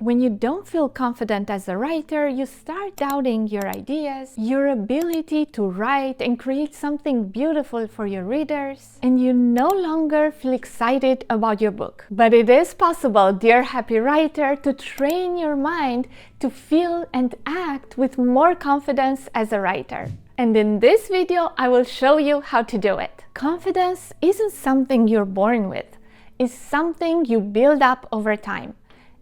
When you don't feel confident as a writer, you start doubting your ideas, your ability to write and create something beautiful for your readers, and you no longer feel excited about your book. But it is possible, dear happy writer, to train your mind to feel and act with more confidence as a writer. And in this video, I will show you how to do it. Confidence isn't something you're born with. It's something you build up over time.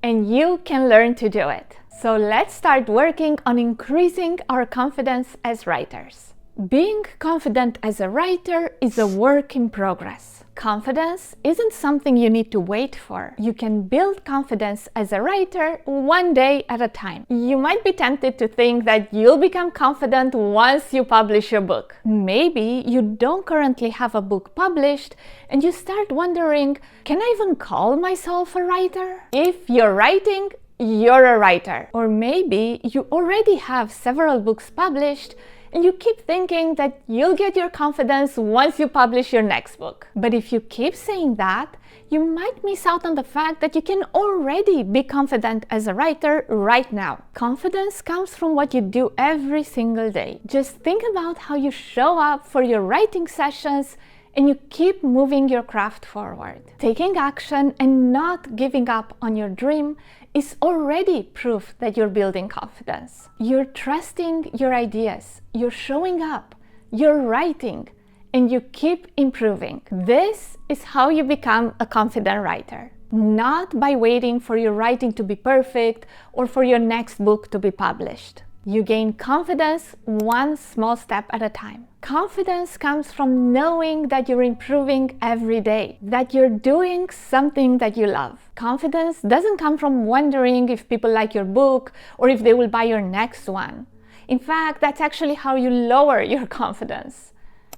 And you can learn to do it. So let's start working on increasing our confidence as writers. Being confident as a writer is a work in progress. Confidence isn't something you need to wait for. You can build confidence as a writer one day at a time. You might be tempted to think that you'll become confident once you publish your book. Maybe you don't currently have a book published and you start wondering, can I even call myself a writer? If you're writing, you're a writer. Or maybe you already have several books published and you keep thinking that you'll get your confidence once you publish your next book. But if you keep saying that, you might miss out on the fact that you can already be confident as a writer right now. Confidence comes from what you do every single day. Just think about how you show up for your writing sessions and you keep moving your craft forward. Taking action and not giving up on your dream is already proof that you're building confidence. You're trusting your ideas, you're showing up, you're writing, and you keep improving. This is how you become a confident writer. Not by waiting for your writing to be perfect or for your next book to be published. You gain confidence one small step at a time. Confidence comes from knowing that you're improving every day, that you're doing something that you love. Confidence doesn't come from wondering if people like your book or if they will buy your next one. In fact, that's actually how you lower your confidence.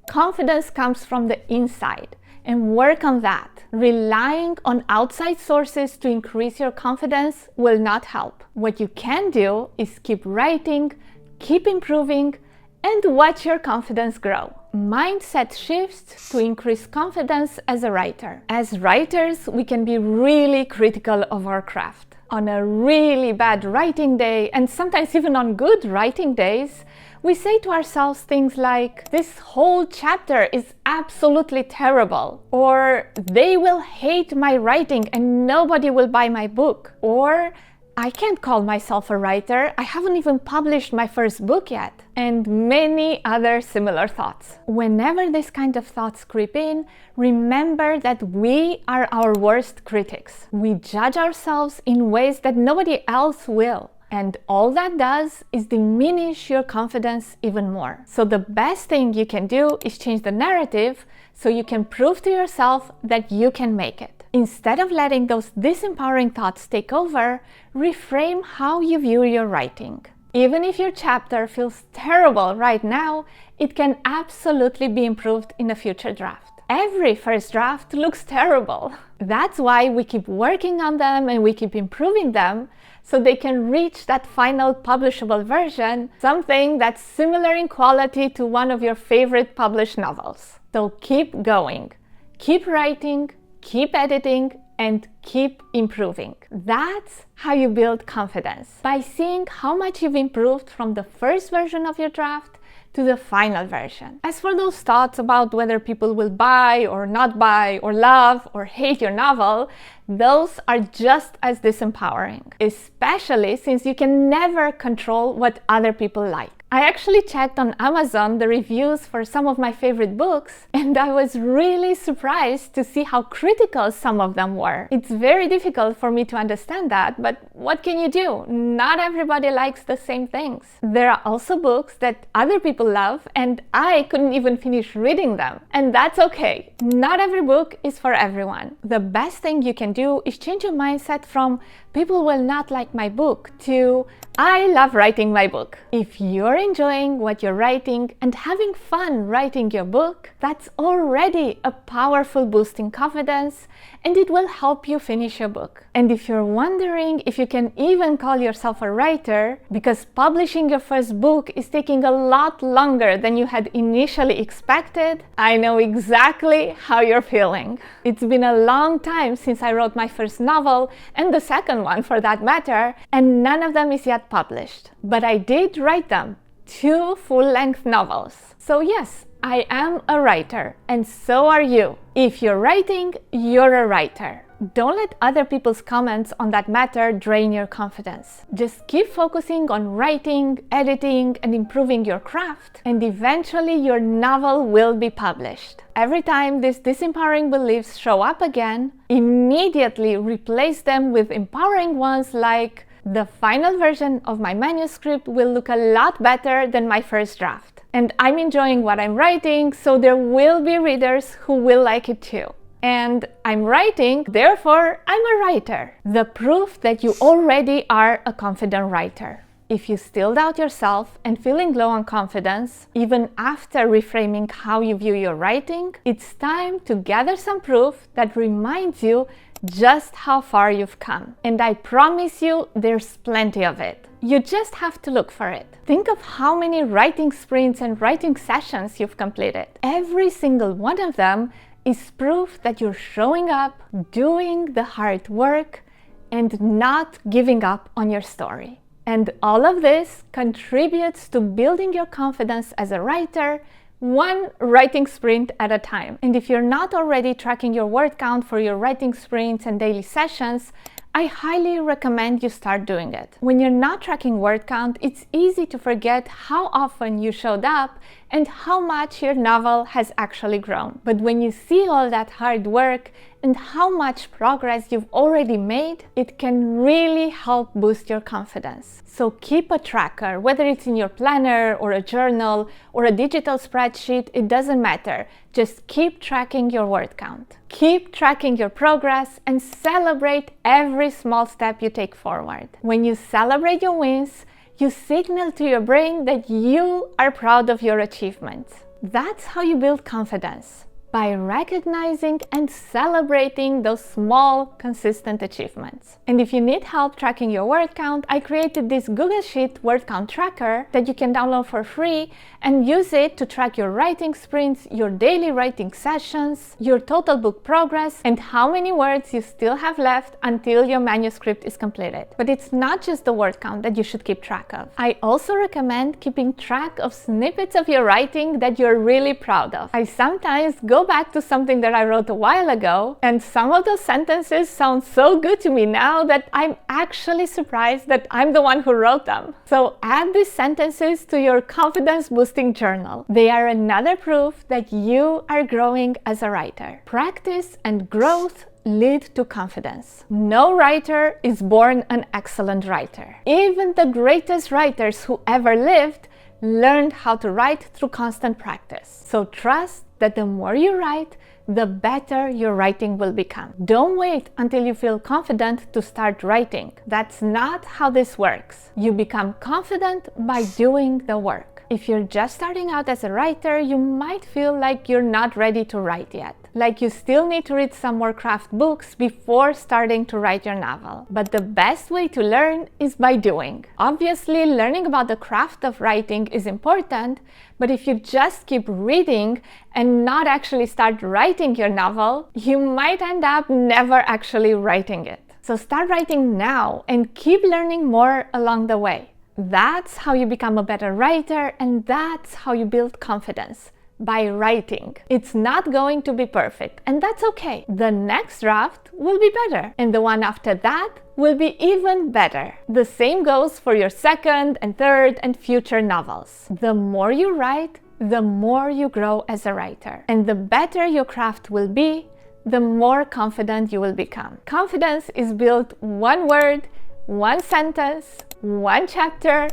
Confidence comes from the inside, and work on that. Relying on outside sources to increase your confidence will not help. What you can do is keep writing, keep improving, and watch your confidence grow. Mindset shifts to increase confidence as a writer. As writers, we can be really critical of our craft. On a really bad writing day, and sometimes even on good writing days, we say to ourselves things like, this whole chapter is absolutely terrible, or they will hate my writing and nobody will buy my book, or I can't call myself a writer, I haven't even published my first book yet, and many other similar thoughts. Whenever this kind of thoughts creep in, remember that we are our worst critics. We judge ourselves in ways that nobody else will. And all that does is diminish your confidence even more. So the best thing you can do is change the narrative so you can prove to yourself that you can make it. Instead of letting those disempowering thoughts take over, reframe how you view your writing. Even if your chapter feels terrible right now, it can absolutely be improved in a future draft. Every first draft looks terrible. That's why we keep working on them and we keep improving them so they can reach that final publishable version, something that's similar in quality to one of your favorite published novels. So keep going, keep writing, keep editing, and keep improving. That's how you build confidence, by seeing how much you've improved from the first version of your draft to the final version. As for those thoughts about whether people will buy or not buy or love or hate your novel, those are just as disempowering, especially since you can never control what other people like. I actually checked on Amazon the reviews for some of my favorite books, and I was really surprised to see how critical some of them were. It's very difficult for me to understand that, but what can you do? Not everybody likes the same things. There are also books that other people love, and I couldn't even finish reading them. And that's okay. Not every book is for everyone. The best thing you can do is change your mindset from people will not like my book to I love writing my book. If you're you're enjoying what you're writing and having fun writing your book, that's already a powerful boost in confidence, and it will help you finish your book. And if you're wondering if you can even call yourself a writer, because publishing your first book is taking a lot longer than you had initially expected, I know exactly how you're feeling. It's been a long time since I wrote my first novel, and the second one for that matter, and none of them is yet published. But I did write them, 2 full-length novels. So yes, I am a writer, and so are you. If you're writing, you're a writer. Don't let other people's comments on that matter drain your confidence. Just keep focusing on writing, editing, and improving your craft, and eventually your novel will be published. Every time these disempowering beliefs show up again, immediately replace them with empowering ones like, the final version of my manuscript will look a lot better than my first draft. And I'm enjoying what I'm writing, so there will be readers who will like it too. And I'm writing, therefore I'm a writer. The proof that you already are a confident writer. If you still doubt yourself and feeling low on confidence, even after reframing how you view your writing, it's time to gather some proof that reminds you just how far you've come. And I promise you, there's plenty of it. You just have to look for it. Think of how many writing sprints and writing sessions you've completed. Every single one of them is proof that you're showing up, doing the hard work, and not giving up on your story. And all of this contributes to building your confidence as a writer, one writing sprint at a time. And if you're not already tracking your word count for your writing sprints and daily sessions, I highly recommend you start doing it. When you're not tracking word count, it's easy to forget how often you showed up and how much your novel has actually grown. But when you see all that hard work and how much progress you've already made, it can really help boost your confidence. So keep a tracker, whether it's in your planner or a journal or a digital spreadsheet, it doesn't matter. Just keep tracking your word count. Keep tracking your progress and celebrate every small step you take forward. When you celebrate your wins, you signal to your brain that you are proud of your achievements. That's how you build confidence, by recognizing and celebrating those small, consistent achievements. And if you need help tracking your word count, I created this Google Sheet word count tracker that you can download for free and use it to track your writing sprints, your daily writing sessions, your total book progress, and how many words you still have left until your manuscript is completed. But it's not just the word count that you should keep track of. I also recommend keeping track of snippets of your writing that you're really proud of. I sometimes go back to something that I wrote a while ago, and some of those sentences sound so good to me now that I'm actually surprised that I'm the one who wrote them. So add these sentences to your confidence boosting journal. They are another proof that you are growing as a writer. Practice and growth lead to confidence. No writer is born an excellent writer. Even the greatest writers who ever lived learned how to write through constant practice. So trust that the more you write, the better your writing will become. Don't wait until you feel confident to start writing. That's not how this works. You become confident by doing the work. If you're just starting out as a writer, you might feel like you're not ready to write yet. Like you still need to read some more craft books before starting to write your novel. But the best way to learn is by doing. Obviously, learning about the craft of writing is important, but if you just keep reading and not actually start writing your novel, you might end up never actually writing it. So start writing now and keep learning more along the way. That's how you become a better writer, and that's how you build confidence. By writing. It's not going to be perfect, and that's okay. The next draft will be better, and the one after that will be even better. The same goes for your second and third and future novels. The more you write, the more you grow as a writer. And the better your craft will be, the more confident you will become. Confidence is built one word, one sentence, one chapter,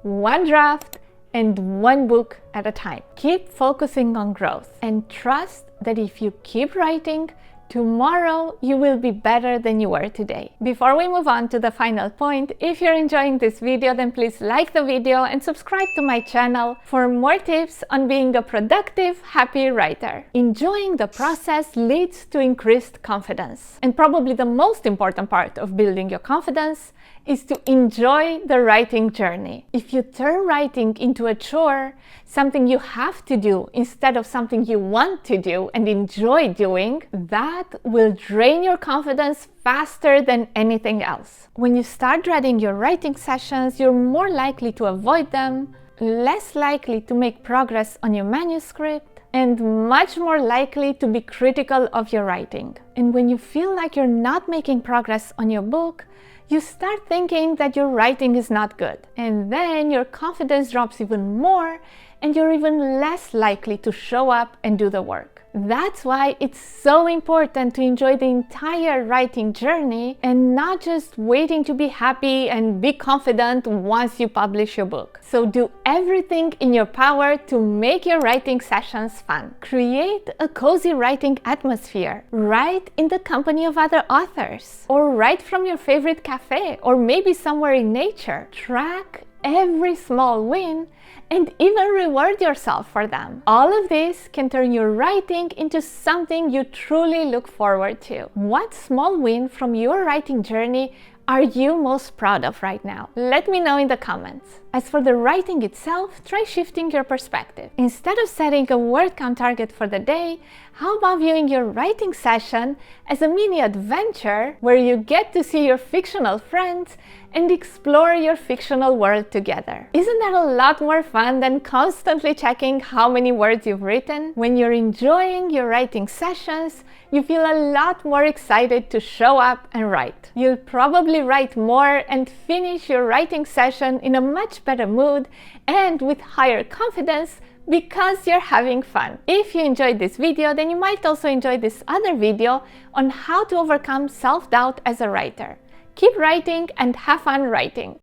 one draft, and one book at a time. Keep focusing on growth and trust that if you keep writing, Tomorrow, you will be better than you were today. Before we move on to the final point, if you're enjoying this video, then please like the video and subscribe to my channel for more tips on being a productive, happy writer. Enjoying the process leads to increased confidence. And probably the most important part of building your confidence is to enjoy the writing journey. If you turn writing into a chore, something you have to do instead of something you want to do and enjoy doing, that will drain your confidence faster than anything else. When you start dreading your writing sessions, you're more likely to avoid them, less likely to make progress on your manuscript, and much more likely to be critical of your writing. And when you feel like you're not making progress on your book, you start thinking that your writing is not good. And then your confidence drops even more, and you're even less likely to show up and do the work. That's why it's so important to enjoy the entire writing journey and not just waiting to be happy and be confident once you publish your book. So do everything in your power to make your writing sessions fun. Create a cozy writing atmosphere. Write in the company of other authors, or write from your favorite cafe, or maybe somewhere in nature. Track every small win and even reward yourself for them. All of this can turn your writing into something you truly look forward to. What small win from your writing journey are you most proud of right now? Let me know in the comments. As for the writing itself, try shifting your perspective. Instead of setting a word count target for the day, how about viewing your writing session as a mini adventure where you get to see your fictional friends and explore your fictional world together? Isn't that a lot more fun than constantly checking how many words you've written? When you're enjoying your writing sessions, you feel a lot more excited to show up and write. You'll probably write more and finish your writing session in a much better mood and with higher confidence because you're having fun. If you enjoyed this video, then you might also enjoy this other video on how to overcome self-doubt as a writer. Keep writing and have fun writing.